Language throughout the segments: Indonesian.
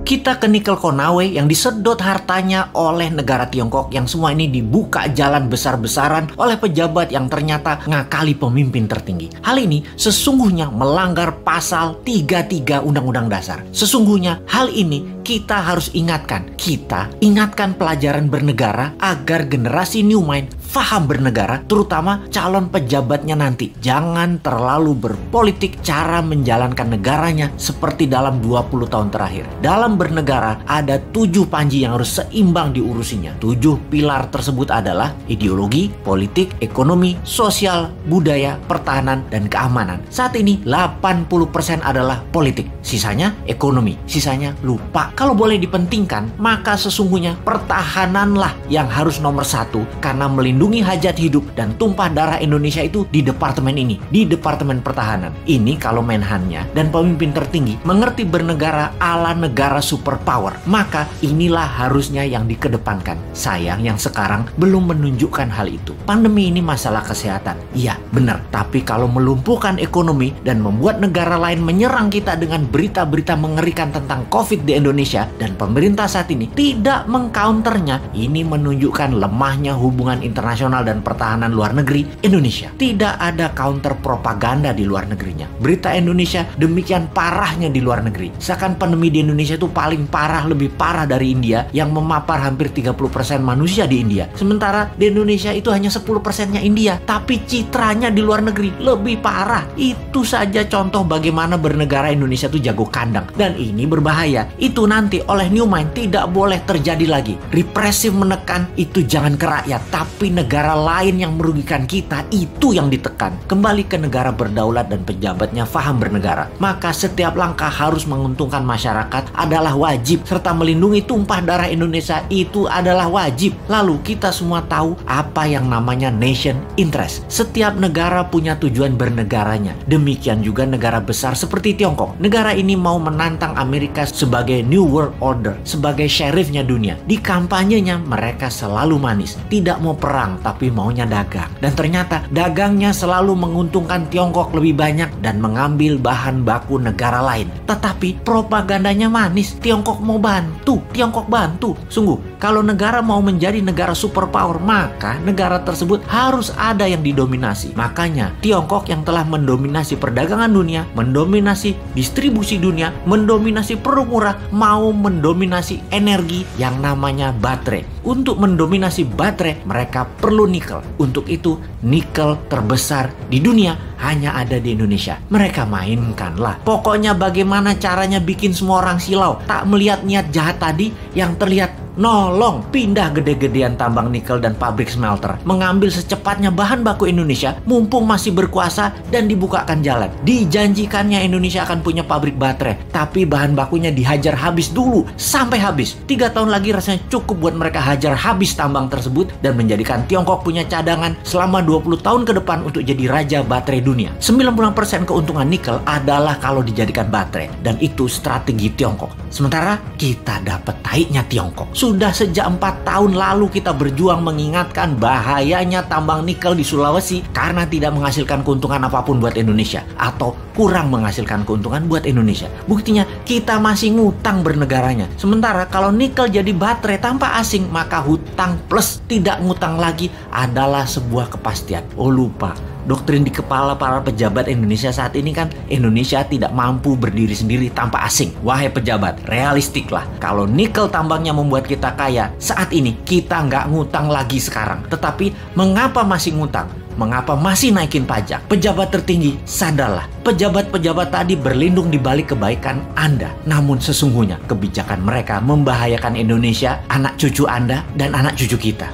Kita ke Nikel Konawe yang disedot hartanya oleh negara Tiongkok, yang semua ini dibuka jalan besar-besaran oleh pejabat yang ternyata ngakali pemimpin tertinggi. Hal ini sesungguhnya melanggar pasal 33 Undang-Undang Dasar. Sesungguhnya hal ini kita harus ingatkan. Kita ingatkan pelajaran bernegara agar generasi new mind faham bernegara, terutama calon pejabatnya nanti. Jangan terlalu berpolitik cara menjalankan negaranya seperti dalam 20 tahun terakhir. Dalam bernegara ada 7 panji yang harus seimbang diurusinya. 7 pilar tersebut adalah ideologi, politik, ekonomi, sosial, budaya, pertahanan, dan keamanan. Saat ini 80% adalah politik, sisanya ekonomi, sisanya lupa. Kalau boleh dipentingkan, maka sesungguhnya pertahananlah yang harus nomor 1, karena melindungi hajat hidup dan tumpah darah Indonesia itu di departemen ini, di Departemen Pertahanan. Ini kalau Menhannya dan pemimpin tertinggi mengerti bernegara ala negara superpower, maka inilah harusnya yang dikedepankan. Sayang yang sekarang belum menunjukkan hal itu. Pandemi ini masalah kesehatan, iya benar, tapi kalau melumpuhkan ekonomi dan membuat negara lain menyerang kita dengan berita-berita mengerikan tentang COVID di Indonesia, dan pemerintah saat ini tidak mengcounternya, ini menunjukkan lemahnya hubungan internasional dan pertahanan luar negeri Indonesia. Tidak ada counter propaganda di luar negerinya. Berita Indonesia demikian parahnya di luar negeri. Seakan pandemi di Indonesia itu paling parah, lebih parah dari India yang memapar hampir 30% manusia di India. Sementara di Indonesia itu hanya 10%-nya India, tapi citranya di luar negeri lebih parah. Itu saja contoh bagaimana bernegara Indonesia itu jago kandang. Dan ini berbahaya. Itu nanti oleh New Mind tidak boleh terjadi lagi. Represif menekan itu jangan ke rakyat, tapi negara lain yang merugikan kita itu yang ditekan. Kembali ke negara berdaulat dan pejabatnya faham bernegara. Maka setiap langkah harus menguntungkan masyarakat adalah wajib, serta melindungi tumpah darah Indonesia itu adalah wajib. Lalu kita semua tahu apa yang namanya nation interest. Setiap negara punya tujuan bernegaranya. Demikian juga negara besar seperti Tiongkok. Negara ini mau menantang Amerika sebagai New World Order, sebagai sheriffnya dunia. Di kampanyenya mereka selalu manis, tidak mau perang tapi maunya dagang. Dan ternyata dagangnya selalu menguntungkan Tiongkok lebih banyak dan mengambil bahan baku negara lain. Tetapi propagandanya manis, Tiongkok mau bantu, Tiongkok bantu. Sungguh, kalau negara mau menjadi negara superpower, maka negara tersebut harus ada yang didominasi. Makanya Tiongkok yang telah mendominasi perdagangan dunia, mendominasi distribusi dunia, mendominasi produk murah, mau mendominasi energi yang namanya baterai. Untuk mendominasi baterai, mereka perlu nikel. Untuk itu, nikel terbesar di dunia hanya ada di Indonesia. Mereka mainkanlah. Pokoknya bagaimana caranya bikin semua orang silau. Tak melihat niat jahat tadi yang terlihat nolong pindah gede-gedean tambang nikel dan pabrik smelter, mengambil secepatnya bahan baku Indonesia mumpung masih berkuasa dan dibukakan jalan. Dijanjikannya Indonesia akan punya pabrik baterai, tapi bahan bakunya dihajar habis dulu sampai habis. 3 tahun lagi rasanya cukup buat mereka hajar habis tambang tersebut dan menjadikan Tiongkok punya cadangan selama 20 tahun ke depan untuk jadi raja baterai dunia. 90% keuntungan nikel adalah kalau dijadikan baterai, dan itu strategi Tiongkok. Sementara kita dapat taiknya Tiongkok. Sudah sejak 4 tahun lalu kita berjuang mengingatkan bahayanya tambang nikel di Sulawesi karena tidak menghasilkan keuntungan apapun buat Indonesia atau kurang menghasilkan keuntungan buat Indonesia. Buktinya kita masih ngutang bernegaranya. Sementara kalau nikel jadi baterai tanpa asing, maka hutang plus tidak ngutang lagi adalah sebuah kepastian. Oh lupa, doktrin di kepala para pejabat Indonesia saat ini kan Indonesia tidak mampu berdiri sendiri tanpa asing. Wahai pejabat, realistiklah. Kalau nikel tambangnya membuat kita kaya, saat ini kita nggak ngutang lagi sekarang. Tetapi mengapa masih ngutang? Mengapa masih naikin pajak? Pejabat tertinggi, sadarlah. Pejabat-pejabat tadi berlindung di balik kebaikan Anda. Namun sesungguhnya kebijakan mereka membahayakan Indonesia, anak cucu Anda, dan anak cucu kita.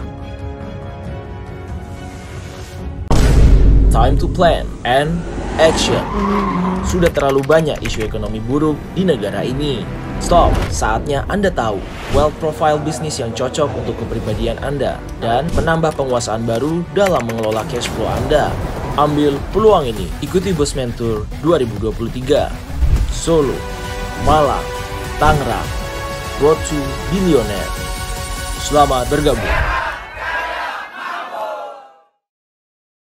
Time to plan and action. Sudah terlalu banyak isu ekonomi buruk di negara ini. Stop, saatnya Anda tahu wealth profile bisnis yang cocok untuk kepribadian Anda dan menambah penguasaan baru dalam mengelola cash flow Anda. Ambil peluang ini, ikuti Bosman Tour 2023. Solo, Malang, Tangerang, Road to Billionaire. Selamat bergabung.